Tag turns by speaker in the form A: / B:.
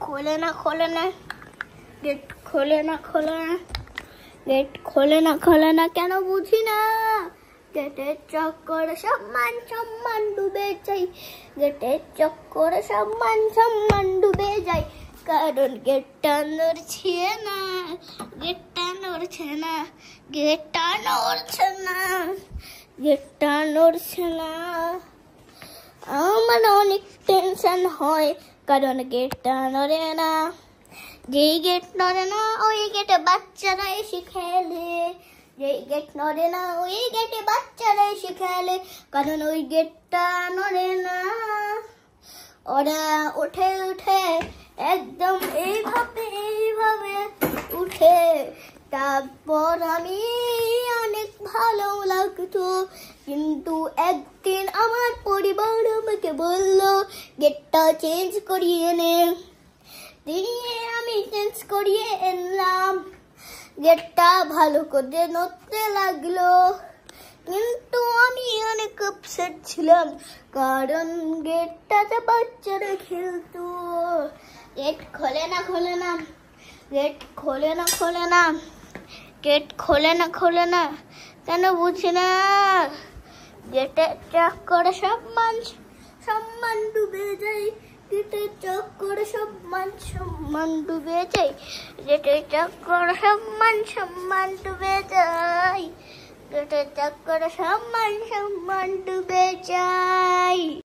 A: खोले ना खोले ना गेट खोले ना खोले ना गेट खोले ना खोले ना কেন বুঝি না গেটের চক্করে সম্মান সম্মান ডুবে যাই গেটের চক্করে সম্মান ডুবে যাই কারণ গেটটা নড়ছে না গেটটা নড়ছে না গেটটা নড়ছে না গেটটা নড়ছে না আমার অনেক টেনশন হয় কারণ গেটটা নড়ে না যেই গেট নড়ে না ওই গেটে বাচ্চারা এসে খেলে যেই গেট নড়ে না ওই গেটে বাচ্চারা এসে খেলে কারণ ওই গেটটা নড়ে না ওরা উঠে উঠে একদম এইভাবে উঠে তারপর আমি অনেক ভালো লাগতো কিন্তু একদিন আমার পরিবার আমাকে বললো গেটটা চেঞ্জ করিয়ে নে দিয়ে আমি চেঞ্জ করিয়ে এলাম গেটটা ভালো করে নড়তে লাগলো কিন্তু আমি অনেক আপসেট ছিলাম কারণ গেটটাতে বাচ্চারা খেলতো গেট খোলে না খোলে না গেট খোলে না খোলে না গেট খোলে না খোলে না কেন বুঝি না গেটের চক্করে সম্মান ডুবে যায় গেটের চক্করে সম্মান ডুবে যায় গেটের চক্করে সম্মান ডুবে যায় গেটের চক্করে সম্মান ডুবে যায়।